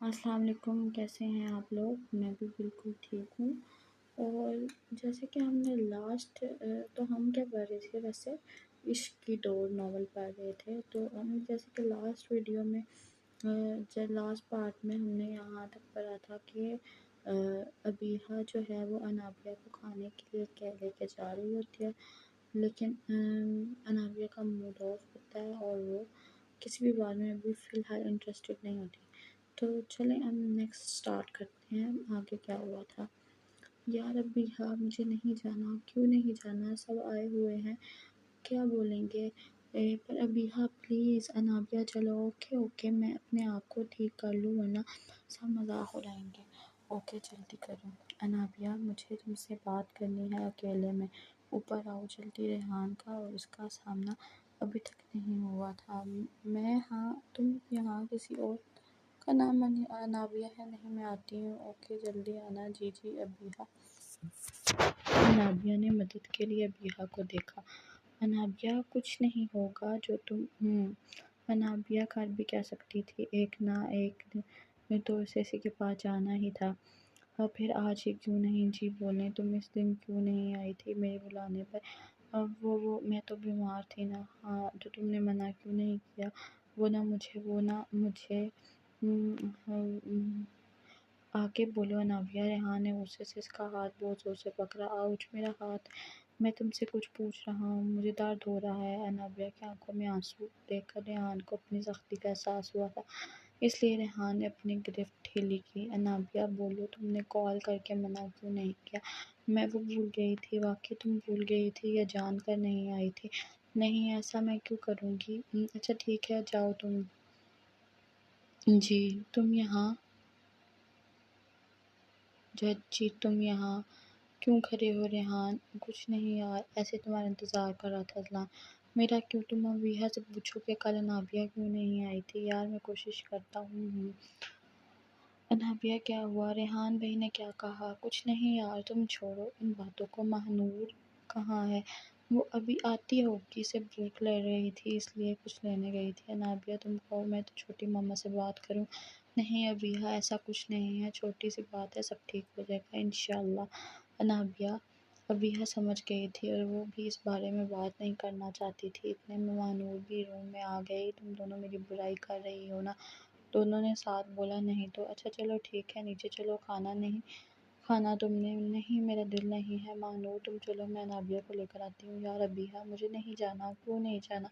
السلام علیکم، کیسے ہیں آپ لوگ؟ میں بھی بالکل ٹھیک ہوں۔ اور جیسے کہ ہم نے تو ہم کیا پڑھ رہے تھے ویسے؟ عشق کی ڈور ناول پڑھ رہے تھے۔ تو ہم جیسے کہ لاسٹ ویڈیو میں لاسٹ پارٹ میں ہم نے یہاں تک پڑھا تھا کہ ابیحہ جو ہے وہ انابیہ کو کھانے کے لیے لے کے جا رہی ہوتی ہے، لیکن انابیہ کا موڈ آف ہوتا ہے اور وہ کسی بھی بات میں ابھی فی الحال انٹرسٹڈ نہیں ہوتی۔ تو چلیں ہم نیکسٹ سٹارٹ کرتے ہیں، آگے کیا ہوا تھا۔ یار ابیحہ مجھے نہیں جانا، کیوں نہیں جانا، سب آئے ہوئے ہیں، کیا بولیں گے؟ پر ابیحہ پلیز، انابیہ چلو، اوکے میں اپنے آپ کو ٹھیک کر لوں ورنہ سب مذاق اڑائیں گے۔ اوکے جلدی کرو انابیہ، مجھے تم سے بات کرنی ہے اکیلے میں، اوپر آؤ جلدی۔ ریحان کا اور اس کا سامنا ابھی تک نہیں ہوا تھا۔ تم یہاں کسی اور کا نام انابیہ ہے؟ نہیں میں آتی ہوں۔ اوکے جلدی آنا۔ جی ابیحہ۔ انابیہ نے مدد کے لیے ابیحہ کو دیکھا۔ انابیہ کچھ نہیں ہوگا جو تم انابیہ کر بھی کہہ سکتی تھی، ایک نہ ایک دن تو اسے اسی کے پاس جانا ہی تھا۔ اور پھر آج ہی کیوں نہیں؟ جی بولیں، تم اس دن کیوں نہیں آئی تھی میرے بلانے پر؟ وہ میں تو بیمار تھی نا۔ ہاں تو تم نے منع کیوں نہیں کیا؟ وہ نہ مجھے آگے بولو انابیہ۔ ریحان نے غصے سے اس کا ہاتھ بہت زور سے پکڑا۔ آؤچ میرا ہاتھ، میں تم سے کچھ پوچھ رہا ہوں، مجھے درد ہو رہا ہے۔ انابیہ کی آنکھوں میں آنسو دیکھ کر ریحان کو اپنی سختی کا احساس ہوا تھا، اس لیے ریحان نے اپنی گرفت ڈھیلی کی۔ انابیہ بولو، تم نے کال کر کے منع کیوں نہیں کیا؟ میں وہ بھول گئی تھی۔ واقعی تم بھول گئی تھی یا جان کر نہیں آئی تھی؟ نہیں ایسا میں کیوں کروں گی؟ اچھا ٹھیک ہے جاؤ تم۔ جی تم یہاں کیوں کھڑے ہو؟ ریحان کچھ نہیں یار، ایسے تمہارا انتظار کر رہا تھا۔ اذلان میرا کیوں؟ تم ابیحہ سے پوچھو کہ کل انابیہ کیوں نہیں آئی تھی۔ یار میں کوشش کرتا ہوں۔ انابیہ کیا ہوا؟ ریحان بھائی نے کیا کہا؟ کچھ نہیں یار، تم چھوڑو ان باتوں کو۔ ماہنور کہاں ہے؟ وہ ابھی آتی ہوگی، اسے بھوک لگ رہی تھی اس لیے کچھ لینے گئی تھی۔ انابیہ تم کہو میں تو چھوٹی ماما سے بات کروں۔ نہیں ابیحہ ایسا کچھ نہیں ہے، چھوٹی سی بات ہے، سب ٹھیک ہو جائے گا انشاءاللہ۔ ابیحہ سمجھ گئی تھی اور وہ بھی اس بارے میں بات نہیں کرنا چاہتی تھی۔ اتنے میں ماہنور بھی روم میں آ گئی۔ تم دونوں میری برائی کر رہی ہو نا؟ دونوں نے ساتھ بولا۔ نہیں تو اچھا چلو ٹھیک ہے، نیچے چلو، کھانا تم نے؟ نہیں میرا دل نہیں ہے۔ ماہنور تم چلو، میں انابیہ کو لے کر آتی ہوں۔ یار ابیحہ مجھے نہیں جانا۔ کیوں نہیں جانا؟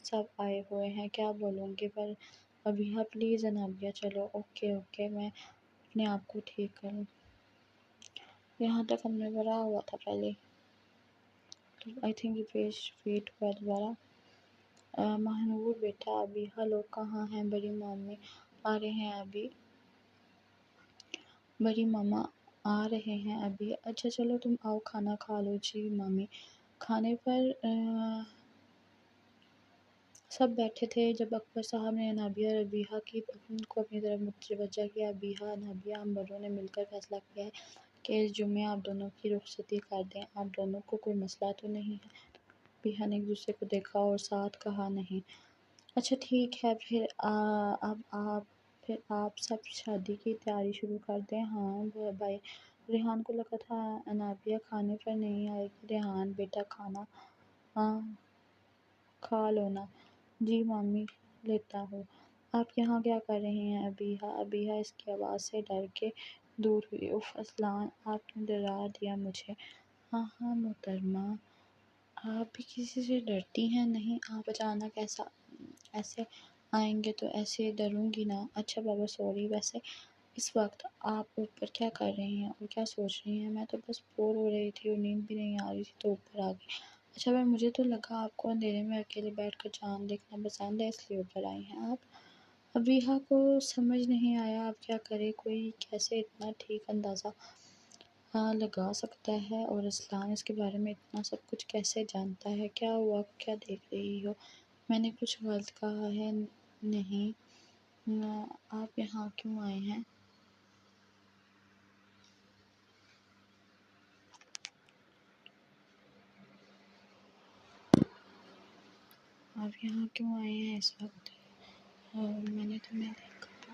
سب آئے ہوئے ہیں، کیا بولوں گی؟ پر ابیحہ پلیز انابیہ چلو۔ اوکے میں اپنے آپ کو ٹھیک کروں۔ یہاں تک ہم نے پڑھا ہوا تھا پہلے، تو آئی تھنک یہ پیج ریپیٹ ہوا دوبارہ۔ ماہنور بیٹا، ابیحہ لوگ کہاں ہیں؟ بڑی مامی آ رہے ہیں ابھی، بڑی ماما آ رہے ہیں ابھی۔ اچھا چلو تم آؤ کھانا کھا لو۔ جی مامی۔ کھانے پر سب بیٹھے تھے جب اکبر صاحب نے انابیہ اور ابیحہ کو اپنی طرف متوجہ کیا۔ ابیحہ، انابیہ، ہم بڑوں نے مل کر فیصلہ کیا ہے کہ اس جمعے آپ دونوں کی رخصتی کر دیں۔ آپ دونوں کو کوئی مسئلہ تو نہیں ہے؟ ابیحہ نے ایک دوسرے کو دیکھا اور ساتھ کہا نہیں۔ اچھا ٹھیک ہے، پھر آپ سب شادی کی تیاری شروع کر دیں۔ ہاں بھائی۔ ریحان کو لگا تھا انابیہ کھانے پر نہیں آئے گی۔ ریحان بیٹا کھانا کھا لو نا۔ جی مامی لیتا ہوں۔ آپ یہاں کیا کر رہے ہیں؟ ابیحہ اس کی آواز سے ڈر کے دور ہوئی۔ اف اذلان، آپ نے ڈرا دیا مجھے۔ ہاں محترمہ، آپ بھی کسی سے ڈرتی ہیں؟ نہیں، آپ اچانک ایسے آئیں گے تو ایسے ڈروں گی نا۔ اچھا بابا سوری۔ ویسے اس وقت آپ اوپر کیا کر رہی ہیں اور کیا سوچ رہی ہیں؟ میں تو بس بور ہو رہی تھی اور نیند بھی نہیں آ رہی تھی تو اوپر آ گئی۔ اچھا پر مجھے تو لگا آپ کو اندھیرے میں اکیلے بیٹھ کر چاند دیکھنا پسند ہے، اس لیے اوپر آئی ہیں آپ۔ ابیحہ کو سمجھ نہیں آیا اب کیا کرے، کوئی کیسے اتنا ٹھیک اندازہ لگا سکتا ہے، اور اذلان اس کے بارے میں اتنا سب کچھ کیسے جانتا ہے؟ کیا ہوا؟ کیا دیکھ رہی ہو؟ میں نے کچھ غلط کہا ہے؟ نہیں۔ آپ یہاں کیوں آئے ہیں؟ آپ یہاں کیوں آئے ہیں اس وقت؟ میں نے تمہیں دیکھا۔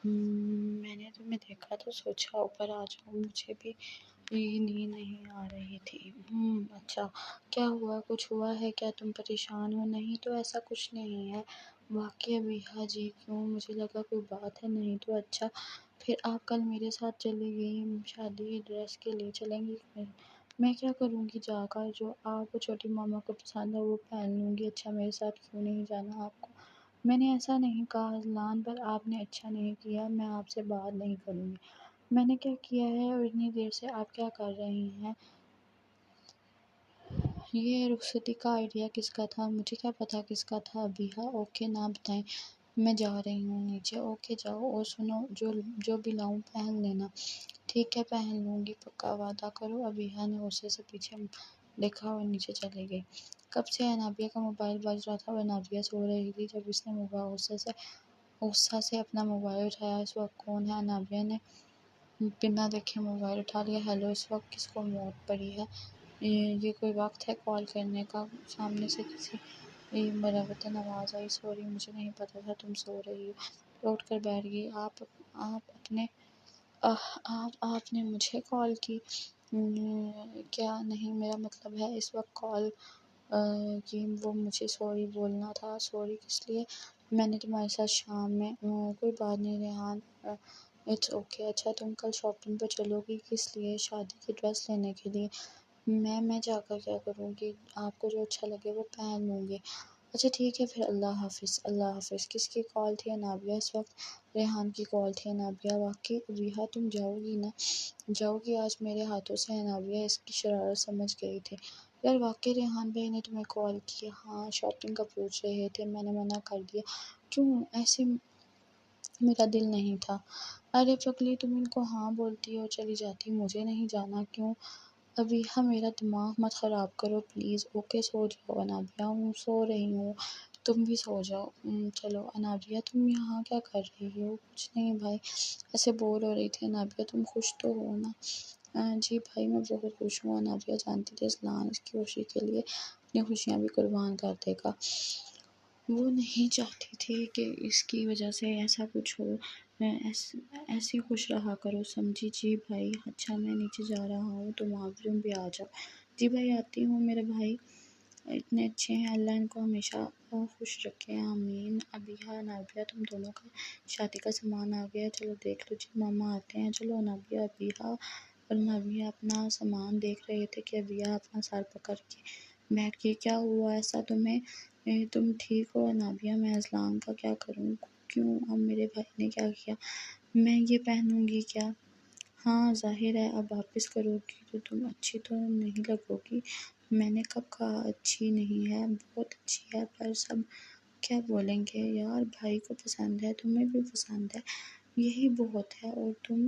میں نے تمہیں دیکھا تو سوچا اوپر آ جاؤں، مجھے بھی نیند نہیں آ رہی تھی۔ اچھا، کیا ہوا؟ کچھ ہوا ہے کیا؟ تم پریشان ہو؟ نہیں تو ایسا کچھ نہیں ہے۔ واقعی ابیحا جی؟ کیوں؟ مجھے لگا کوئی بات ہے۔ نہیں تو اچھا، پھر آپ کل میرے ساتھ چلی گئی شادی ڈریس کے لیے، چلیں گی؟ میں کیا کروں گی جا کر؟ جو آپ کو چھوٹی ماما کو پسند ہے وہ پہن لوں گی۔ اچھا، میرے ساتھ کیوں نہیں جانا آپ کو؟ میں نے ایسا نہیں کہا اذلان، پر آپ نے اچھا نہیں کیا۔ میں آپ سے بات نہیں کروں گی۔ میں نے کیا کیا ہے؟ اور اتنی دیر سے آپ کیا کر رہی ہیں؟ یہ رخصتی کا آئیڈیا کس کا تھا؟ مجھے کیا پتا کس کا تھا ابیحا۔ اوکے، نہ بتائیں، میں جا رہی ہوں نیچے۔ اوکے جاؤ، اور سنو، جو بھی لاؤں پہن لینا۔ ٹھیک ہے، پہن لوں گی، پکا وعدہ کرو۔ ابیحا نے غصے سے پیچھے دیکھا اور نیچے چلی گئی۔ کب سے انابیہ کا موبائل بج رہا تھا اور انابیہ سو رہی تھی جب اس نے غصہ سے اپنا موبائل اٹھایا۔ اس وقت کون ہے؟ انابیہ نے بنا دیکھے موبائل اٹھا لیا۔ ہیلو، اس وقت کس کو موت پڑی ہے؟ یہ کوئی وقت ہے کال کرنے کا؟ سامنے سے کسی مرتبہ آواز آئی۔ سوری، مجھے نہیں پتا تھا تم سو رہی ہو۔ اٹھ کر بیٹھ گئی۔ آپ نے مجھے کال کی؟ کیا نہیں، میرا مطلب ہے اس وقت کال کی وہ مجھے سوری بولنا تھا۔ سوری کس لیے؟ میں نے تمہارے ساتھ شام میں کوئی بات نہیں ریحان، اٹس اوکے۔ اچھا، تم کل شاپنگ پر چلو گی؟ کس لیے؟ شادی کی ڈریس لینے کے لیے۔ میں جا کر کیا کروں گی؟ آپ کو جو اچھا لگے وہ پہن لوں گی۔ اچھا ٹھیک ہے پھر، اللہ حافظ۔ اللہ حافظ۔ کس کی کال تھی؟ انابیہ۔ اس وقت ریحان کی کال تھی۔ انابیہ، واقعی ابیحا تم جاؤ گی نا؟ جاؤ گی آج میرے ہاتھوں سے؟ انابیہ اس کی شرارت سمجھ گئی تھی۔ یار واقعی ریحان بھائی نے تمہیں کال کی؟ ہاں، شاپنگ کا پوچھ رہے تھے، میں نے منع کر دیا۔ کیوں؟ ایسے میرا دل نہیں تھا۔ ارے پگلی، تم ان کو ہاں بولتی اور چلی جاتی، مجھے نہیں جانا کیوں؟ ابیحا میرا دماغ مت خراب کرو پلیز۔ اوکے، سو جاؤ انابیہ۔ سو رہی ہوں، تم بھی سو جاؤ۔ چلو انابیہ، تم یہاں کیا کر رہی ہو؟ کچھ نہیں بھائی، ایسے بور ہو رہی تھی۔ انابیہ، تم خوش تو ہو نا؟ جی بھائی، میں بہت خوش ہوں۔ انابیہ جانتی تھی اذلان اس کی خوشی کے لیے اپنی خوشیاں بھی قربان کر دے گا۔ وہ نہیں چاہتی تھی کہ اس کی وجہ سے ایسا کچھ ہو۔ ایسے خوش رہا کرو، سمجھی؟ جی بھائی۔ اچھا، میں نیچے جا رہا ہوں، تم بھی آ جاؤ۔ جی بھائی، آتی ہوں۔ میرے بھائی اتنے اچھے ہیں، اللہ ان کو ہمیشہ خوش رکھے، آمین۔ ابیحا، انابیہ، تم دونوں کا شادی کا سامان آ گیا ہے، چلو دیکھ لو۔ جی ماما آتے ہیں۔ چلو انابیہ، ابیحا اور انابیہ اپنا سامان دیکھ رہے تھے کہ ابیحا اپنا سر پکڑ کے بیٹھ گئی۔ کیا ہوا ایسا تمہیں؟ تم ٹھیک ہو؟ انابیہ، میں اذلان کا کیا کروں؟ کیوں؟ اب میرے بھائی نے کیا کیا؟ میں یہ پہنوں گی کیا؟ ہاں ظاہر ہے، اب واپس کرو گی تو تم اچھی تو نہیں لگو گی۔ میں نے کب کہا اچھی نہیں ہے؟ بہت اچھی ہے، پر سب کیا بولیں گے؟ یار بھائی کو پسند ہے، تمہیں بھی پسند ہے، یہی بہت ہے، اور تم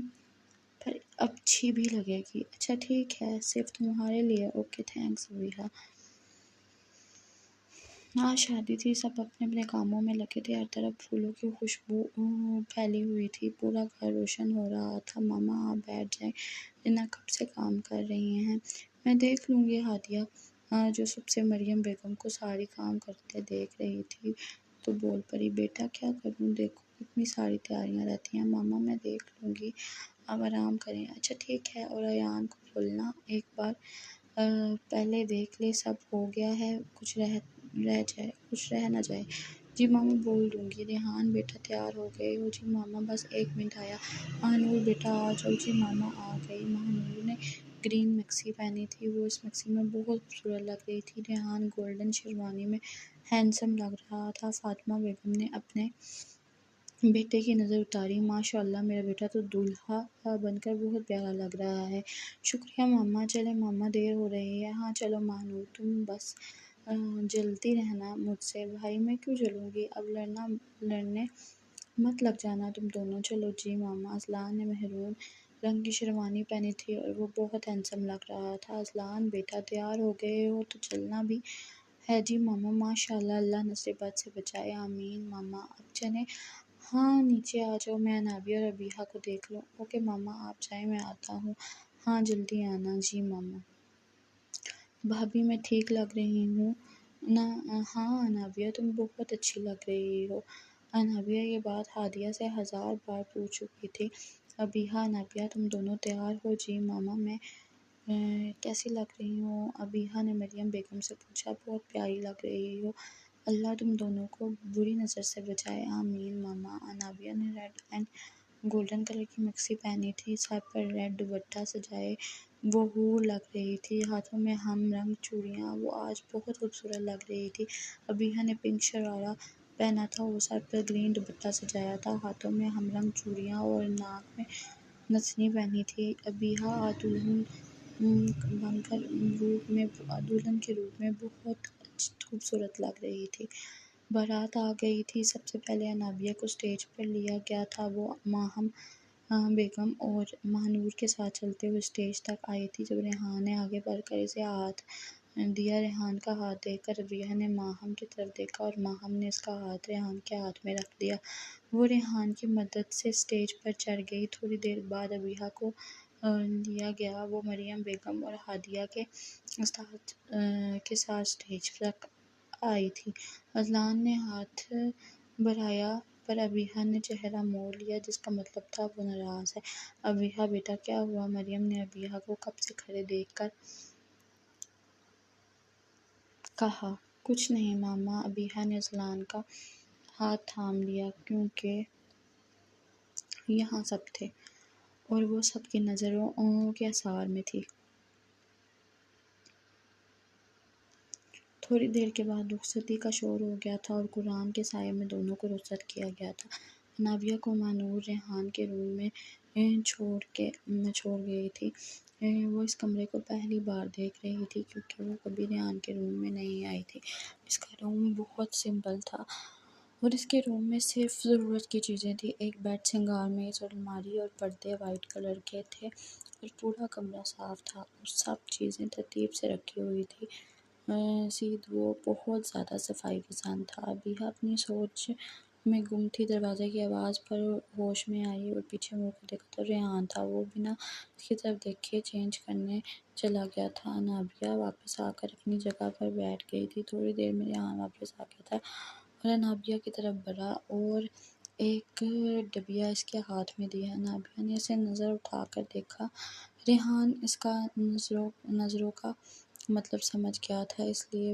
پر اچھی بھی لگے گی۔ اچھا ٹھیک ہے، صرف تمہارے لیے۔ Okay, thanks Abiha. آج شادی تھی، سب اپنے اپنے کاموں میں لگے تھے، ہر طرف پھولوں کی خوشبو پھیلی ہوئی تھی، پورا گھر روشن ہو رہا تھا۔ ماما آپ بیٹھ جائیں، اتنا کب سے کام کر رہی ہیں؟ میں دیکھ لوں گی۔ ہادیہ جو سب سے مریم بیگم کو ساری کام کرتے دیکھ رہی تھی تو بول پڑی، بیٹا کیا کروں؟ دیکھو اتنی ساری تیاریاں رہتی ہیں۔ ماما میں دیکھ لوں گی، آپ آرام کریں۔ اچھا ٹھیک ہے، اور ایان کو بولنا ایک بار پہلے دیکھ لے سب ہو گیا ہے، کچھ رہ نہ جائے۔ جی ماما، بول دوں گی۔ ریحان بیٹا تیار ہو گئے ہو؟ جی ماما، بس ایک منٹ آیا۔ ماہنور بیٹا آ جاؤ۔ جی ماما آ گئی۔ ماہنور نے گرین میکسی پہنی تھی، وہ اس میکسی میں بہت خوبصورت لگ رہی تھی۔ ریحان گولڈن شیروانی میں ہینڈسم لگ رہا تھا۔ فاطمہ بیگم نے اپنے بیٹے کی نظر اتاری، ماشاء اللہ، میرا بیٹا تو دولہا بن کر بہت پیارا لگ رہا ہے۔ شکریہ ماما۔ چلیں ماما، دیر ہو رہی ہے۔ ہاں چلو ماہنور، تم بس جلتی رہنا مجھ سے۔ بھائی میں کیوں جلوں گی؟ اب لڑنے مت لگ جانا تم دونوں۔ چلو جی ماما۔ اذلان نے میرون رنگ کی شیروانی پہنی تھی اور وہ بہت ہینڈسم لگ رہا تھا۔ اذلان بیٹا تیار ہو گئے ہو تو چلنا بھی ہے؟ جی ماما، ماشاء اللہ، اللہ نظر بد سے بچائے، آمین۔ ماما اب چلیں؟ ہاں نیچے آ جاؤ، میں انابیہ اور ابیحا کو دیکھ لوں۔ اوکے ماما، آپ جائیں، میں آتا ہوں۔ ہاں جلدی آنا۔ جی ماما۔ بھابھی میں ٹھیک لگ رہی ہوں نا؟ ہاں انابیہ، تم بہت اچھی لگ رہی ہو۔ انابیہ یہ بات ہادیہ سے 1000 بار پوچھ چکی تھی۔ ابیحہ: انابیہ تم دونوں تیار ہو؟ جی ماما، میں کیسی لگ رہی ہوں؟ ابیحہ نے مریم بیگم سے پوچھا۔ بہت پیاری لگ رہی ہو، اللہ تم دونوں کو بری نظر سے بچائے، آمین ماما۔ انابیہ نے ریڈ اینڈ گولڈن کلر کی میکسی پہنی تھی، سر پر ریڈ دوپٹہ سجائے وہ حور لگ رہی تھی، ہاتھوں میں ہم رنگ چوڑیاں، وہ آج بہت خوبصورت لگ رہی تھی۔ ابیحہ نے پنک شرارہ پہنا تھا اور سر پر گرین دوپٹہ سجایا تھا، ہاتھوں میں ہم رنگ چوڑیاں اور ناک میں نتھنی پہنی تھی۔ ابیحہ آج دلہن کے روپ میں بہت خوبصورت لگ رہی تھی۔ بارات آ گئی تھی۔ سب سے پہلے انابیہ کو اسٹیج پر لیا گیا تھا، وہ ماہم بیگم اور ماہنور کے ساتھ چلتے ہوئے اسٹیج تک آئی تھی۔ جب ریحان نے آگے بڑھ کر اسے ہاتھ دیا، ریحان کا ہاتھ دیکھ کر ابیحہ نے ماہم کی طرف دیکھا اور ماہم نے اس کا ہاتھ ریحان کے ہاتھ میں رکھ دیا۔ وہ ریحان کی مدد سے اسٹیج پر چڑھ گئی۔ تھوڑی دیر بعد ابیحہ کو لیا گیا، وہ مریم بیگم اور ہادیہ کے ساتھ اسٹیج تک آئی تھی۔ اذلان نے ہاتھ بڑھایا پر ابیحہ نے چہرہ موڑ لیا، جس کا مطلب تھا وہ ناراض ہے۔ ابیحہ: بیٹا کیا ہوا؟ مریم نے ابیحہ کو کپ سے کھڑے دیکھ کر کہا۔ کچھ نہیں ماما۔ ابیحہ نے اذلان کا ہاتھ تھام لیا، کیونکہ یہاں سب تھے اور وہ سب کی نظروں کے اثار میں تھی۔ تھوڑی دیر کے بعد رخصتی کا شور ہو گیا تھا اور قرآن کے سائے میں دونوں کو رخصت کیا گیا تھا۔ انابیہ کو ماہنور ریحان کے روم میں چھوڑ گئی تھی۔ وہ اس کمرے کو پہلی بار دیکھ رہی تھی، کیونکہ وہ کبھی ریحان کے روم میں نہیں آئی تھی۔ اس کا روم بہت سمپل تھا اور اس کے روم میں صرف ضرورت کی چیزیں تھیں، ایک بیڈ، سنگار میز اور الماری، اور پردے وائٹ کلر کے تھے اور پورا کمرہ صاف تھا اور سب چیزیں ترتیب سے رکھی ہوئی تھیں۔ وہ بہت زیادہ صفائی پسند تھا۔ ابیحہ اپنی سوچ میں گم تھی، دروازے کی آواز پر ہوش میں آئی اور پیچھے مڑ کر دیکھا تو ریحان تھا۔ وہ بنا اس کی طرف دیکھے چینج کرنے چلا گیا تھا۔ انابیہ واپس آ کر اپنی جگہ پر بیٹھ گئی تھی۔ تھوڑی دیر میں ریحان واپس آ گیا تھا اور انابیہ کی طرف بڑھا اور ایک ڈبیا اس کے ہاتھ میں دیا۔ انابیہ نے اسے نظر اٹھا کر دیکھا۔ ریحان اس کا نظروں کا مطلب سمجھ گیا تھا، اس لیے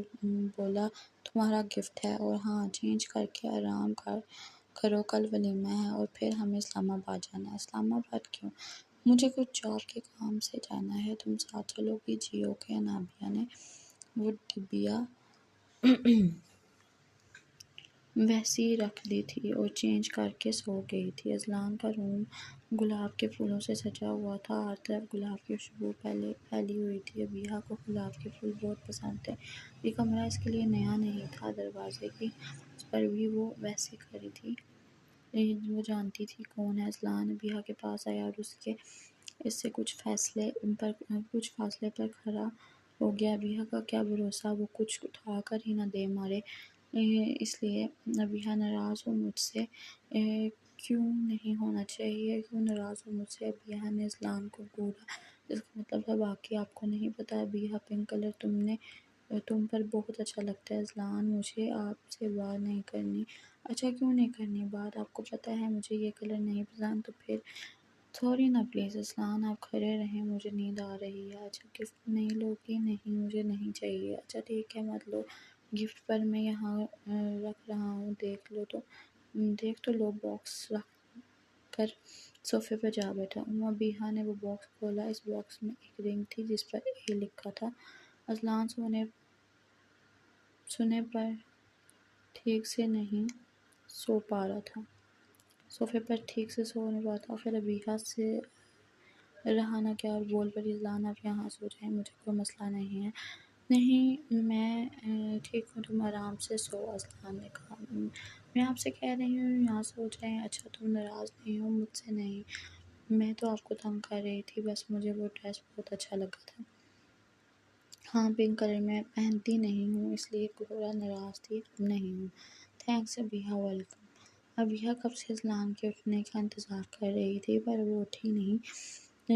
بولا، تمہارا گفٹ ہے، اور ہاں چینج کر کے آرام کرو، کل ولیمہ ہے اور پھر ہمیں اسلام آباد جانا ہے۔ اسلام آباد کیوں؟ مجھے کچھ جاب کے کام سے جانا ہے، تم ساتھ چلو گی؟ جی اوکے۔ انابیہ نے وہ ڈبیا ویسی ہی رکھ دی تھی اور چینج کر کے سو گئی تھی۔ اذلان کا روم گلاب کے پھولوں سے سجا ہوا تھا، ہر طرف گلاب کی خوشبو پھیلی ہوئی تھی۔ ابیحہ کو گلاب کے پھول بہت پسند تھے۔ یہ کمرہ اس کے لیے نیا نہیں تھا، دروازے کی آواز پر بھی وہ ویسے کھڑی تھی۔ وہ جانتی تھی کون ہے۔ اذلان ابیحہ کے پاس آیا اور اس سے کچھ فاصلے پر کھڑا ہو گیا۔ ابیحہ کا کیا بھروسہ وہ کچھ اٹھا کر ہی نہ دے مارے، اس لیے ابیحہ ناراض ہو مجھ سے؟ کیوں نہیں ہونا چاہیے، کیوں ناراض ہو مجھ سے؟ ابیحہ نے اذلان کو گھورا، جس کا مطلب تھا باقی آپ کو نہیں پتا۔ ابیحہ: پنک کلر تم پر بہت اچھا لگتا ہے۔ اذلان: مجھے آپ سے بات نہیں کرنی۔ اچھا کیوں نہیں کرنی بات؟ آپ کو پتا ہے مجھے یہ کلر نہیں پسند، تو پھر سوری نا پلیز۔ اذلان: آپ کھڑے رہیں، مجھے نیند آ رہی ہے۔ اچھا گفٹ نہیں لو گی؟ نہیں مجھے نہیں چاہیے۔ اچھا ٹھیک ہے مت لو گفٹ، پر میں یہاں رکھ رہا ہوں، دیکھ تو لو۔ باکس رکھ کر صوفے پر جا بیٹھا۔ ابیحہ نے وہ باکس کھولا، اس باکس میں ایک رنگ تھی جس پر اے لکھا تھا۔ اذلان سونے پر ٹھیک سے نہیں سو پا رہا تھا، صوفے پر ٹھیک سے سو نہیں پا تھا۔ آخر ابیحہ سے رہا نہ گیا اور بول پڑی، اذلان آپ یہاں سو جائیں، مجھے کوئی مسئلہ نہیں ہے۔ نہیں میں ٹھیک ہوں، تم آرام سے سو۔ اذلان نے کہا، میں آپ سے کہہ رہی ہوں یہاں سو جائیں۔ اچھا تم ناراض نہیں ہو مجھ سے؟ نہیں، میں تو آپ کو تنگ کر رہی تھی، بس مجھے وہ ڈریس بہت اچھا لگا تھا۔ ہاں پنک کلر میں پہنتی نہیں ہوں، اس لیے تھوڑا ناراض تھی، اب نہیں ہوں۔ Thanks ابیحہ، welcome. ابیحہ کب سے اذلان کے اٹھنے کا انتظار کر رہی تھی، پر وہ اٹھ ہی نہیں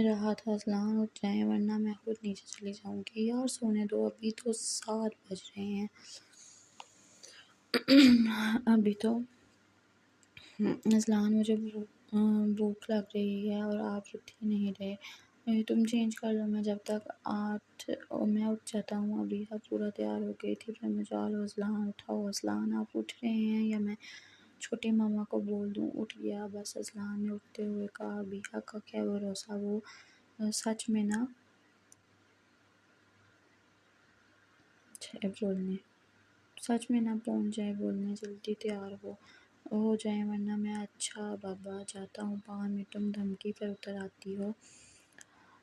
رہا تھا۔ اذلان اٹھ جائیں ورنہ میں خود نیچے چلی جاؤں گی۔ یار سونے دو، ابھی تو 7 بج رہے ہیں، ابھی تو اذلان مجھے بھوک لگ رہی ہے اور آپ اٹھ ہی نہیں رہے۔ تم چینج کر لو، میں جب تک میں اٹھ جاتا ہوں۔ ابھی پورا تیار ہو گئی تھی پھر مجھے اذلان اٹھاؤ، اذلان آپ اٹھ رہے ہیں یا میں چھوٹی ماما کو بول دوں؟ اٹھ گیا بس، اذلان نے اٹھتے ہوئے کہا۔ ابیحہ کا کیا بھروسہ، وہ سچ میں نہ پہنچ جائے بولنے۔ جلدی تیار ہو جائیں ورنہ میں اچھا بابا جاتا ہوں 5 منٹ، تم دھمکی پر اتر آتی ہو۔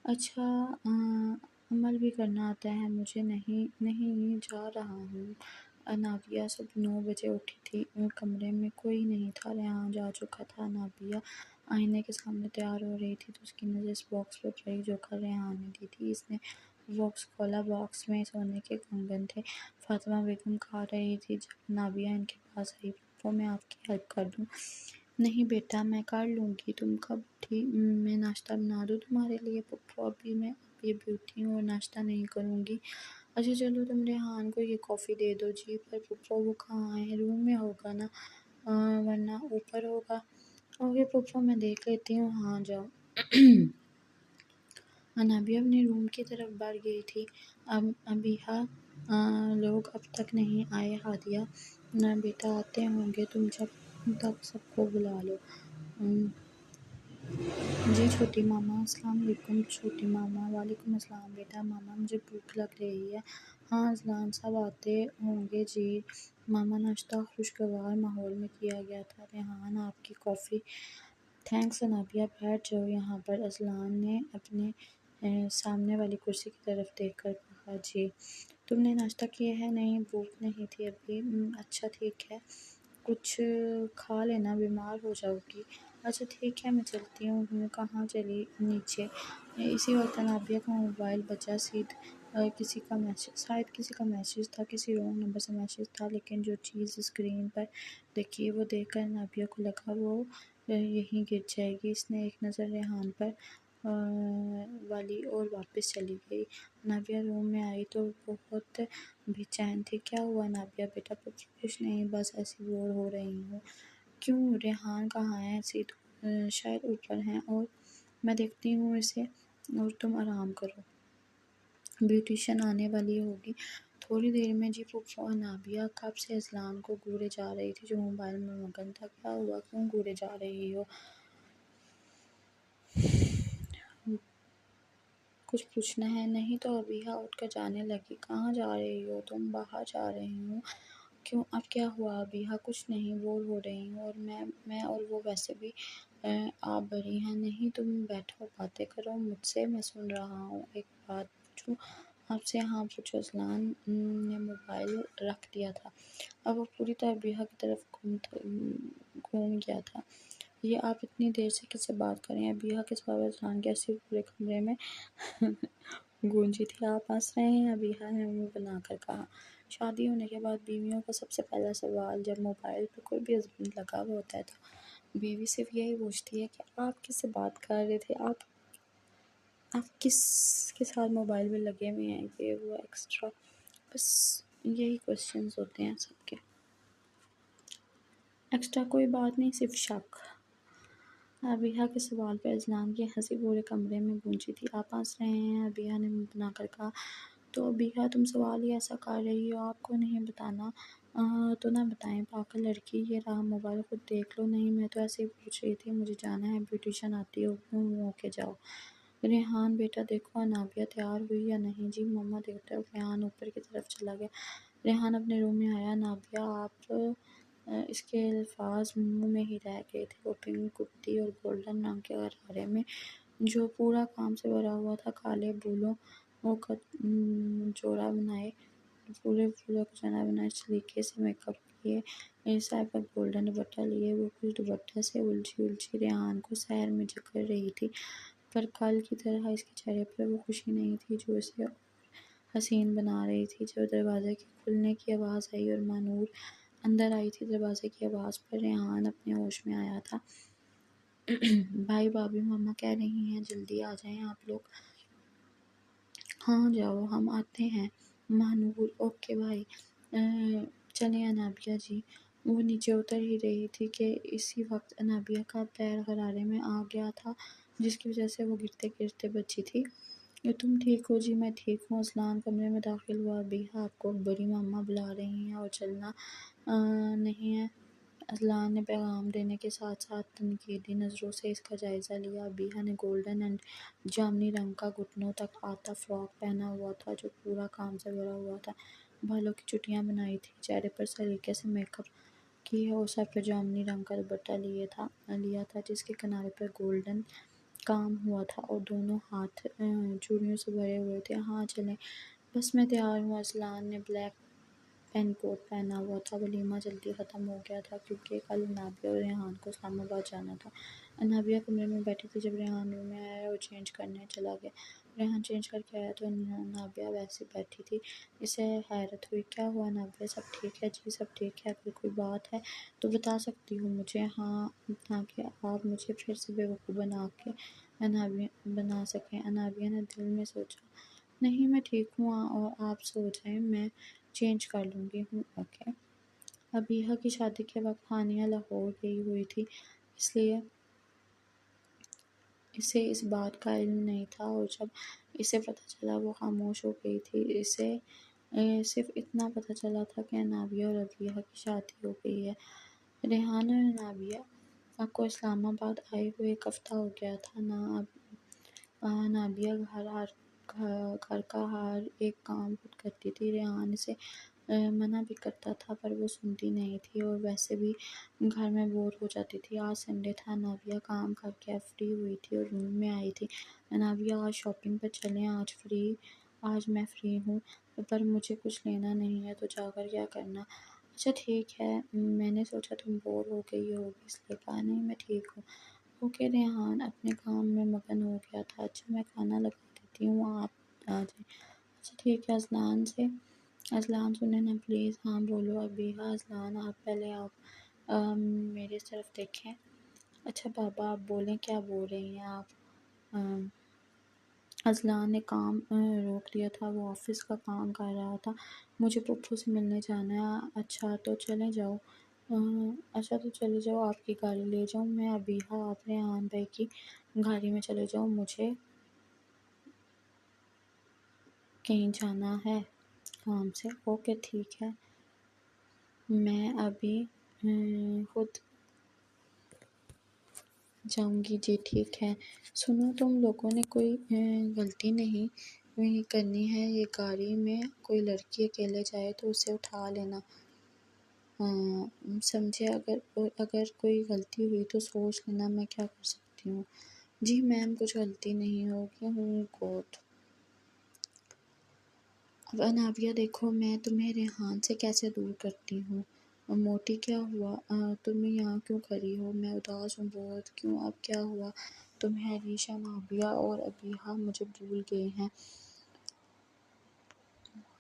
اچھا عمل بھی کرنا آتا ہے مجھے؟ نہیں جا رہا ہوں۔ نابیہ صبح 9 بجے اٹھی تھی، کمرے میں کوئی نہیں تھا، ریحان جا چکا تھا۔ نابیہ آئینے کے سامنے تیار ہو رہی تھی تو اس کی نظر اس باکس پر پڑی جو کل ریحان نے دی تھی۔ اس نے باکس کھولا، باکس میں سونے کے کنگن تھے۔ فاطمہ بیگم کھا رہی تھی جب نابیہ ان کے پاس آئی۔ پھوپھو میں آپ کی ہیلپ کر دوں؟ نہیں بیٹا میں کر لوں گی، تم کب اٹھی؟ میں ناشتہ بنا دوں تمہارے لیے؟ پھوپھو ابھی اٹھی ہوں اور ناشتہ نہیں کروں گی۔ اچھا چلو تم ریحان کو یہ کافی دے دو جی۔ پر پھوپھو وہ کہاں ہے؟ روم میں ہوگا نا، ورنہ اوپر ہوگا۔ اوکے پھوپھو میں دیکھ لیتی ہوں، ہاں جاؤ۔ نابیہ اپنے روم کی طرف بڑھ گئی تھی۔ ابیحہ لوگ اب تک نہیں آئے؟ ہادیہ بیٹا آتے ہوں گے، تم جب تک سب کو بلا لو۔ جی چھوٹی ماما۔ السلام علیکم چھوٹی ماما۔ وعلیکم السلام بیٹا۔ ماما مجھے بھوک لگ رہی ہے۔ ہاں اذلان سب آتے ہوں گے جی۔ ماما ناشتہ خوشگوار ماحول میں کیا گیا تھا۔ ریحان آپ کی کافی۔ تھینکس نابیہ، بیٹھ جاؤ یہاں پر۔ اذلان نے اپنے سامنے والی کرسی کی طرف دیکھ کر کہا۔ جی تم نے ناشتہ کیا ہے؟ نہیں بھوک نہیں تھی ابھی۔ اچھا ٹھیک ہے، کچھ کھا لینا، بیمار ہو جاؤ گی۔ اچھا ٹھیک ہے میں چلتی ہوں۔ کہاں چلی؟ نیچے۔ اسی وقت نابیہ کا موبائل بجا۔ شاید کسی کا میسیج تھا، کسی رانگ نمبر سے میسیج تھا، لیکن جو چیز اسکرین پر دیکھی وہ دیکھ کر نابیہ کو لگا وہ یہیں گر جائے گی۔ اس نے ایک نظر ریحان پر والی اور واپس چلی گئی۔ نابیہ روم میں آئی تو بہت بے چین تھی۔ کیا ہوا نابیہ بیٹا؟ کچھ نہیں، بس ایسی بور ہو رہی ہوں۔ کیوں؟ ریحان کہاں ہے؟ شاید اوپر ہیں، اور میں دیکھتی ہوں اسے، اور تم آرام کرو، بیوٹیشین آنے والی ہوگی تھوڑی دیر میں۔ جی پھوپھو۔ نابیہ کب سے اذلان کو گھورے جا رہی تھی جو موبائل میں مگن تھا۔ کیا ہوا، کیوں گھورے جا رہی ہو؟ کچھ پوچھنا ہے؟ نہیں تو ابیحہ اٹھ کر جانے لگی۔ کہاں جا رہی ہو تم؟ باہر جا رہی ہوں۔ کیوں، اب کیا ہوا ابیحہ؟ کچھ نہیں، بور ہو رہی ہوں، اور میں اور وہ ویسے بھی آپ بری ہیں۔ نہیں تم بیٹھو باتیں کرو مجھ سے، میں سن رہا ہوں۔ ایک بات پوچھوں آپ سے؟ ہاں پوچھو۔ اذلان نے موبائل رکھ دیا تھا، اب وہ پوری طرح ابیحہ کی طرف گھوم گیا تھا۔ یہ آپ اتنی دیر سے کس سے بات کر رہے ہیں؟ ابیحہ کے جواب اذلان کی ہنسی پورے کمرے میں گونجی تھی۔ آپ ہنس رہے ہیں؟ ابیحہ نے منہ بنا کر کہا۔ شادی ہونے کے بعد بیویوں کا سب سے پہلا سوال جب موبائل پہ کوئی بھی ہسبینڈ لگا ہوا ہوتا ہے تو بیوی صرف یہی پوچھتی ہے کہ آپ کس سے بات کر رہے تھے، آپ کس کے ساتھ موبائل میں لگے ہوئے ہیں، یہ وہ ایکسٹرا، بس یہی کوسچنز ہوتے ہیں سب کے، ایکسٹرا کوئی بات نہیں، صرف شک۔ ابیحہ کے سوال پہ اذلان کی ہنسی پورے کمرے میں گونجی تھی۔ آپ ہنس رہے ہیں؟ ابیحہ نے منہ بنا کر کہا۔ تو ابیحہ تم سوال ہی ایسا کر رہی ہو، آپ کو نہیں بتانا تو نہ بتائیں، پاگل لڑکی، یہ رہا موبائل، خود دیکھ لو۔ نہیں میں تو ایسے ہی پوچھ رہی تھی، مجھے جانا ہے، بیوٹیشین آتی ہو کے جاؤ۔ ریحان بیٹا دیکھو نابیہ تیار ہوئی یا نہیں؟ جی مما۔ دیکھتے ہوئے ریحان اوپر کی طرف چلا گیا۔ ریحان اپنے روم میں آیا۔ نابیہ آپ اس کے الفاظ منہ میں ہی رہ گئے تھے۔ وہ پنک کرتی اور گولڈن رنگ کے غرارے میں جو پورا کام سے بھرا ہوا تھا، کالے پھولوں کا جوڑا بنائے سلیقے سے میک اپ کیے، سر پر گولڈن دوپٹہ لیے وہ کچھ دوپٹے سے الجھی ریحان کو سیر میں جکڑ رہی تھی، پر کل کی طرح اس کے چہرے پر وہ خوشی نہیں تھی جو اسے اور حسین بنا رہی تھی۔ جب دروازے کے کھلنے کی آواز آئی اور مانور اندر آئی تھی، دروازے کی آواز پر ریحان اپنے ہوش میں آیا تھا۔ بھائی بھابھی مما کہہ رہی ہیں جلدی آ جائیں آپ لوگ۔ ہاں جاؤ، ہم آتے ہیں۔ مانور اوکے بھائی۔ چلیں انابیہ جی، وہ نیچے اتر ہی رہی تھی کہ اسی وقت انابیہ کا پیر غرارے میں آ گیا تھا، جس کی وجہ سے وہ گرتے گرتے بچی تھی۔ تم ٹھیک ہو؟ جی میں ٹھیک ہوں۔ اذلان کمرے میں داخل ہوا۔ ابیحہ آپ کو بڑی ماما بلا رہی ہیں اور چلنا نہیں ہے؟ اذلان نے پیغام دینے کے ساتھ ساتھ تنقیدی نظروں سے اس کا جائزہ لیا۔ ابیحہ نے گولڈن اینڈ جامنی رنگ کا گھٹنوں تک آتا فراک پہنا ہوا تھا جو پورا کام سے بھرا ہوا تھا۔ بالوں کی چٹیاں بنائی تھی، چہرے پر سلیقے سے میک اپ کی اور سر پر جامنی رنگ کا دوپٹہ لیا تھا جس کے کنارے پر گولڈن کام ہوا تھا اور دونوں ہاتھ چوڑیوں سے بھرے ہوئے تھے۔ ہاں چلیں، بس میں تیار ہوں۔ اذلان نے بلیک پین کوٹ پہنا ہوا تھا۔ ولیمہ جلدی ختم ہو گیا تھا کیونکہ کل انابیہ اور ریحان کو اسلام آباد جانا تھا۔ انابیہ کمرے میں بیٹھی تھی جب ریحان روم میں آیا اور چینج کرنے چلا گیا۔ ریحان چینج کر کے آیا تو انابیہ ویسے بیٹھی تھی۔ اسے حیرت ہوئی۔ کیا ہوا انابیہ؟ سب ٹھیک ہے؟ جی سب ٹھیک ہے۔ اگر کوئی بات ہے تو بتا سکتی ہو مجھے؟ ہاں، تاکہ آپ مجھے پھر سے بیوقوف بنا سکیں۔ انابیہ نے دل میں سوچا، نہیں میں ٹھیک ہوں اور آپ سو جائیں، میں چینج کر لوں گی ہوں۔ اوکے۔ ابیحہ کی شادی کے وقت ہانیہ لاہور گئی ہوئی تھی، اس لیے اسے اس بات کا علم نہیں تھا اور جب اسے پتہ چلا وہ خاموش ہو گئی تھی۔ اسے صرف اتنا پتہ چلا تھا کہ انابیہ اور ابیحہ کی شادی ہو گئی ہے۔ ریحان اور انابیہ کو اسلام آباد آئے ہوئے ایک ہفتہ ہو گیا تھا۔ انابیہ گھر کا ہر ایک کام خود کرتی تھی۔ ریحان اسے منع بھی کرتا تھا پر وہ سنتی نہیں تھی اور ویسے بھی گھر میں بور ہو جاتی تھی۔ آج سنڈے تھا، انابیہ کام کر کے فری ہوئی تھی اور روم میں آئی تھی۔ انابیہ آج شاپنگ پر چلیں، آج میں فری ہوں پر مجھے کچھ لینا نہیں ہے تو جا کر کیا کرنا؟ اچھا ٹھیک ہے، میں نے سوچا تم بور ہو گئی ہوگی اس لیے کہا۔ نہیں میں ٹھیک ہوں۔ اوکے۔ ریحان اپنے کام میں مگن ہو گیا تھا۔ اچھا میں کھانا لگا دیتی ہوں، آپ آ جائیں۔ اچھا ٹھیک ہے۔ اذلان سنیں نا پلیز۔ ہاں بولو ابیحہ۔ اذلان آپ پہلے آپ میرے طرف دیکھیں۔ اچھا بابا آپ بولیں، کیا بول رہی ہیں آپ؟ اذلان نے کام روک دیا تھا، وہ آفس کا کام کر رہا تھا۔ مجھے پپھو سے ملنے جانا ہے۔ اچھا تو چلے جاؤ۔ آپ کی گاڑی لے جاؤں میں؟ ابیحہ آپ ریحان بھائی کی گاڑی میں چلے جاؤ، مجھے کہیں جانا ہے کام سے۔ اوکے ٹھیک ہے، میں ابھی خود جاؤں گی۔ جی ٹھیک ہے۔ سنو تم لوگوں نے کوئی غلطی نہیں کرنی ہے، یہ گاڑی میں کوئی لڑکی اکیلے جائے تو اسے اٹھا لینا، سمجھے؟ اگر کوئی غلطی ہوئی تو سوچ لینا میں کیا کر سکتی ہوں۔ جی میم کچھ غلطی نہیں ہوگی ہوں گوڈ۔ اب انابیہ دیکھو میں تمہیں ریحان سے کیسے دور کرتی ہوں۔ موٹی کیا ہوا؟ تم یہاں کیوں کھڑی ہو؟ میں اداس ہوں بہت۔ کیوں؟ اب کیا ہوا؟ تمہیں عریش، انابیہ اور ابیحہ مجھے بھول گئے ہیں۔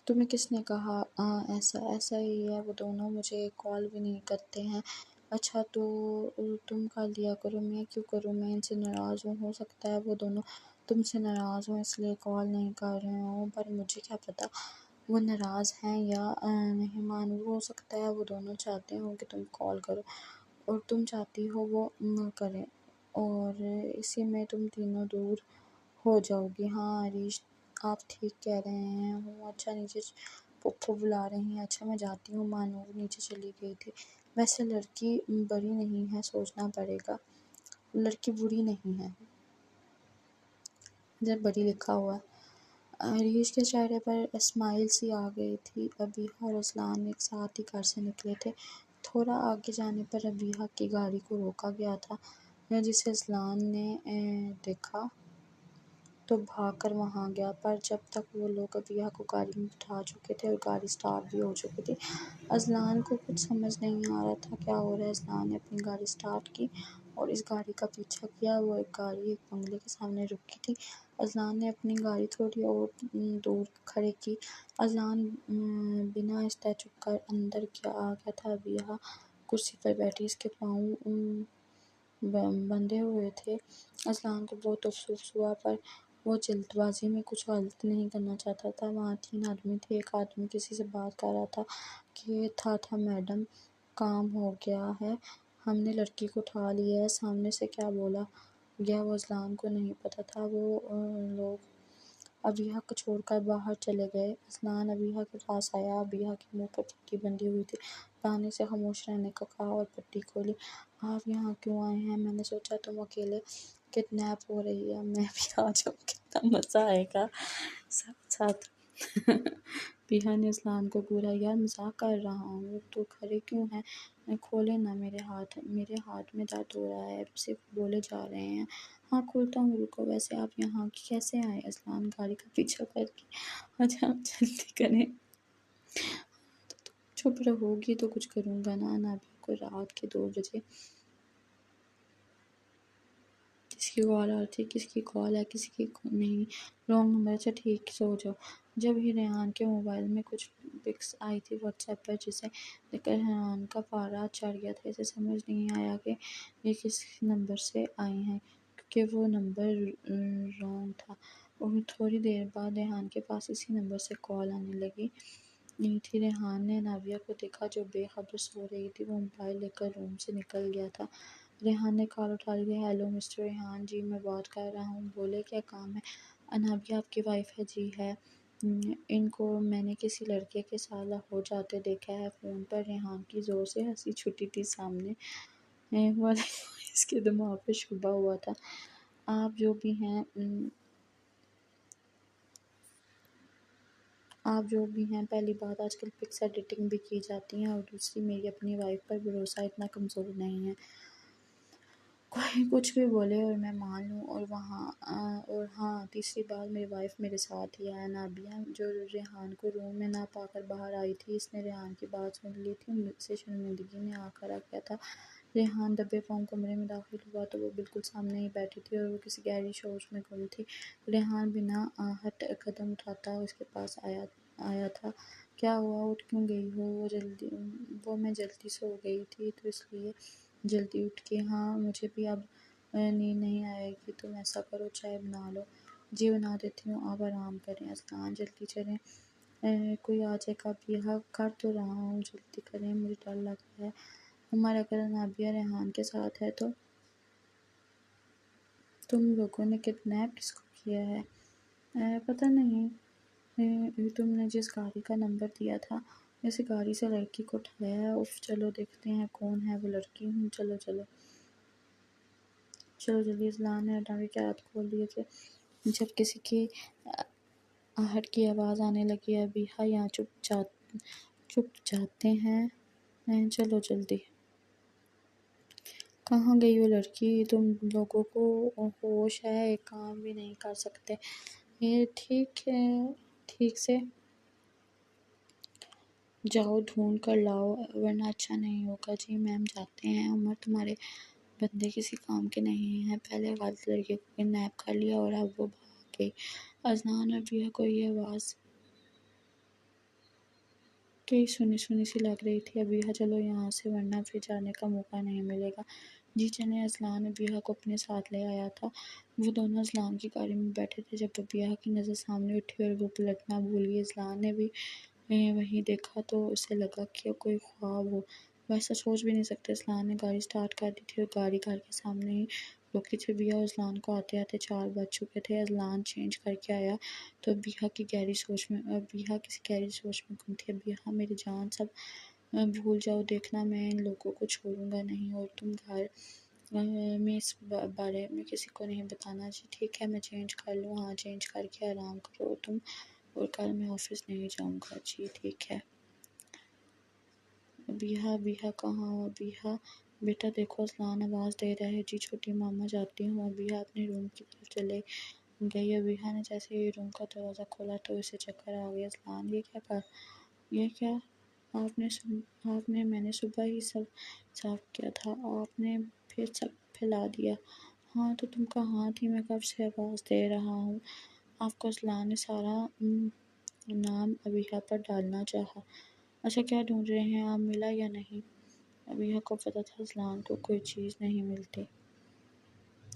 تمہیں کس نے کہا ایسا ہی ہے، وہ دونوں مجھے ایک کال بھی نہیں کرتے ہیں۔ اچھا تو تم کر لیا کرو، میں کیوں کروں؟ میں ان سے ناراض ہوں، ہو سکتا ہے وہ دونوں تم سے ناراض ہوں اس لیے کال نہیں کر رہے ہوں، پر مجھے کیا پتا وہ ناراض ہیں یا نہیں۔ مانو ہو سکتا ہے وہ دونوں چاہتے ہوں کہ تم کال کرو اور تم چاہتی ہو وہ نہ کریں اور اسی میں تم تینوں دور ہو جاؤ گی۔ ہاں عریش آپ ٹھیک کہہ رہے ہیں ہوں۔ اچھا نیچے پپھو بلا رہی ہیں، اچھا میں جاتی ہوں۔ مانو نیچے چلی گئی تھی۔ ویسے لڑکی بری نہیں ہے، سوچنا پڑے گا۔ لڑکی بری نہیں ہے، ادھر بری لکھا ہوا ہے۔ عریش کے چہرے پر اسمائل سی آ گئی تھی۔ ابیحہ اور اذلان ایک ساتھ ہی گھر سے نکلے تھے۔ تھوڑا آگے جانے پر ابیحہ کی گاڑی کو روکا گیا تھا، جسے اذلان نے دیکھا تو بھاگ کر وہاں گیا، پر جب تک وہ لوگ ابیحہ کو گاڑی میں بٹھا چکے تھے اور گاڑی سٹارٹ بھی ہو چکی تھی، اذلان کو کچھ سمجھ نہیں آ رہا تھا کیا ہو رہا ہے۔ اذلان نے اپنی گاڑی سٹارٹ کی اور اس گاڑی کا پیچھا کیا۔ وہ ایک گاڑی ایک بنگلے کے سامنے رکی تھی۔ اذلان نے اپنی گاڑی تھوڑی اور دور کھڑی کی۔ اذلان بنا آہستہ جھک کر اندر آ گیا تھا۔ ابیحہ کرسی پر بیٹھی، اس کے پاؤں بندھے ہوئے تھے۔ اذلان کو بہت افسوس ہوا پر وہ جلد بازی میں کچھ غلط نہیں کرنا چاہتا تھا۔ وہاں 3 آدمی تھے، ایک آدمی کسی سے بات کر رہا تھا میڈم کام ہو گیا ہے، ہم نے لڑکی کو اٹھا لیا ہے۔ سامنے سے کیا بولا گیا وہ اذلان کو نہیں پتہ تھا۔ وہ لوگ ابیحہ کو چھوڑ کر باہر چلے گئے۔ اذلان ابیحہ کے پاس آیا۔ ابیحہ کے منہ پر پٹی بندھی ہوئی تھی۔ اذلان نے اسے خاموش رہنے کو کہا اور پٹی کھولی۔ آپ یہاں کیوں آئے ہیں؟ میں نے سوچا تم اکیلے کڈنیپ ہو رہی ہے، میں بھی آ جاؤں، کتنا مزہ آئے گا ساتھ ساتھ۔ ابیحہ نے اذلان کو گھورا۔ یار مذاق کر رہا ہوں، تو کھڑے کیوں ہیں؟ کھولے نا، میرے ہاتھ میں درد ہو رہا ہے، صرف بولے جا رہے ہیں۔ ہاں کھولتا ہوں، رکو۔ ویسے آپ یہاں کیسے آئے؟ اذلان گاڑی کا پیچھا کر کے۔ اچھا آپ جلدی کریں، چپ رہو گی تو کچھ کروں گا نا۔ نابیہ کو رات کے 2 بجے کس کی کال آ رہی تھی؟ کس کی کال ہے؟ کسی کی نہیں، رانگ نمبر۔ اچھا ٹھیک، سو جاؤ۔ جب ہی ریحان کے موبائل میں کچھ پکس آئی تھی واٹس ایپ پر، جسے دیکھ کر ریحان کا پارا چڑھ گیا تھا۔ اسے سمجھ نہیں آیا کہ یہ کس نمبر سے آئی ہیں، کیونکہ وہ نمبر رانگ تھا۔ اور تھوڑی دیر بعد ریحان کے پاس اسی نمبر سے کال آنے لگی تھی۔ ریحان نے نابیہ کو دیکھا جو بے خبر سو رہی تھی۔ وہ موبائل لے کر روم سے نکل گیا تھا۔ ریحان نے کال اٹھا لی۔ ہیلو مسٹر ریحان، جی میں بات کر رہا ہوں، بولے کیا کام ہے؟ نابیہ آپ کی وائف ہے؟ جی ہے۔ ان کو میں نے کسی لڑکے کے ساتھ لاہور جاتے دیکھا ہے فون پر۔ ریحان کی زور سے ہنسی چھٹی تھی، سامنے والے اس کے دماغ پہ شبہ ہوا تھا۔ آپ جو بھی ہیں، پہلی بات آج کل پکس ایڈیٹنگ بھی کی جاتی ہیں، اور دوسری میری اپنی وائف پر بھروسہ اتنا کمزور نہیں ہے، کوئی کچھ بھی بولے اور میں مان لوں۔ اور ہاں تیسری بات، میری وائف میرے ساتھ ہی ہے۔ نابیہ جو ریحان کو روم میں نہ پا کر باہر آئی تھی، اس نے ریحان کی بات سن لی تھی، اسے شرمندگی میں آ کھڑا کیا تھا۔ ریحان دبے پاؤں کمرے میں داخل ہوا تو وہ بالکل سامنے ہی بیٹھی تھی اور وہ کسی گہری سوچ میں گم تھی۔ ریحان بنا آہٹ قدم اٹھاتا اس کے پاس آیا تھا۔ کیا ہوا؟ اٹھ کیوں گئی ہو؟ میں جلدی سو گئی تھی تو اس لیے جلدی اٹھ کے۔ ہاں مجھے بھی اب نیند نہیں آئے گی، تم ایسا کرو چائے بنا لو۔ جی بنا دیتی ہوں، آپ آرام کریں۔ اذلان جلدی چلیں، کوئی آ جائے گا۔ ابیحہ کر تو رہا ہوں، جلدی کریں، مجھے ڈر لگ رہا ہے۔ ہمارا اگر نابیہ ریحان کے ساتھ ہے تو تم لوگوں نے کڈنیپ کس کو کیا ہے؟ پتہ نہیں، تم نے جس گاڑی کا نمبر دیا تھا، اسی گاڑی سے لڑکی کو اٹھایا ہے۔ اف چلو دیکھتے ہیں کون ہے وہ لڑکی۔ چلو جلدی۔ اذلان نے اٹھا کے ہاتھ کھول دیے تھے جب کسی کی آہٹ کی آواز آنے لگی۔ ابیحہ یہاں چھپ جاتے ہیں، چلو جلدی۔ کہاں گئی وہ لڑکی؟ تم لوگوں کو ہوش ہے؟ ایک کام بھی نہیں کر سکتے؟ یہ ٹھیک سے جاؤ، ڈھونڈ کر لاؤ، ورنہ اچھا نہیں ہوگا۔ جی میم جاتے ہیں۔ عمر تمہارے بندے کسی کام کے نہیں ہیں، پہلے غلط لڑکے کو کڈنیپ کر لیا اور اب وہ بھاگ گئی۔ اذلان اور ابیحہ کو یہ آواز کئی سنی سی لگ رہی تھی۔ ابیحہ چلو یہاں سے، ورنہ پھر جانے کا موقع نہیں ملے گا۔ جی چلیں۔ اذلان ابیحہ کو اپنے ساتھ لے آیا تھا۔ وہ دونوں اذلان کی گاڑی میں بیٹھے تھے جب ابیحہ کی نظر سامنے اٹھی اور وہ پلٹنا بھول گئی۔ اذلان نے بھی وہیں دیکھا تو اسے لگا کہ کوئی خواب ہو، وہ ایسا سوچ بھی نہیں سکتے۔ اذلان نے گاڑی سٹارٹ کر دی تھی اور گاڑی گھر کے سامنے ہی رکی تھی۔ ابیحہ اور اذلان کو آتے آتے 4 بج چکے تھے۔ اذلان چینج کر کے آیا تو ابیحہ کسی گہری سوچ میں گم تھی۔ ابیحہ میری جان، سب بھول جاؤ، دیکھنا میں ان لوگوں کو چھوڑوں گا نہیں، اور تم گھر میں اس بارے میں کسی کو نہیں بتانا۔ جی ٹھیک ہے، میں چینج کر لوں؟ ہاں چینج کر کے آرام کرو تم، اور کل میں آفس نہیں جاؤں گا۔ جی ٹھیک ہے۔ ابیحہ کہاں ہو؟ ابیحہ بیٹا دیکھو، اذلان آواز دے رہا ہے۔ جی چھوٹی ماما جاتی ہوں۔ ابیحہ اپنے روم کی طرف چلے گئی۔ ابیحہ نے جیسے ہی روم کا دروازہ کھولا تو اسے چکر آ گیا۔ اذلان یہ کیا میں نے صبح ہی سب صاف کیا تھا، آپ نے پھر سب پھیلا دیا۔ ہاں تو تم کہاں تھی؟ میں کب سے آواز دے رہا ہوں آپ کو۔ اذلان نے سارا نام ابیحہ پر ڈالنا چاہا۔ اچھا کیا ڈھونڈ رہے ہیں آپ؟ ملا یا نہیں؟ ابیحہ کو پتہ تھا اذلان کو کوئی چیز نہیں ملتی۔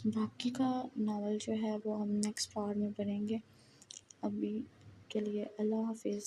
باقی کا ناول جو ہے وہ ہم نیکسٹ پارٹ میں پڑھیں گے۔ ابھی کے لیے اللہ حافظ۔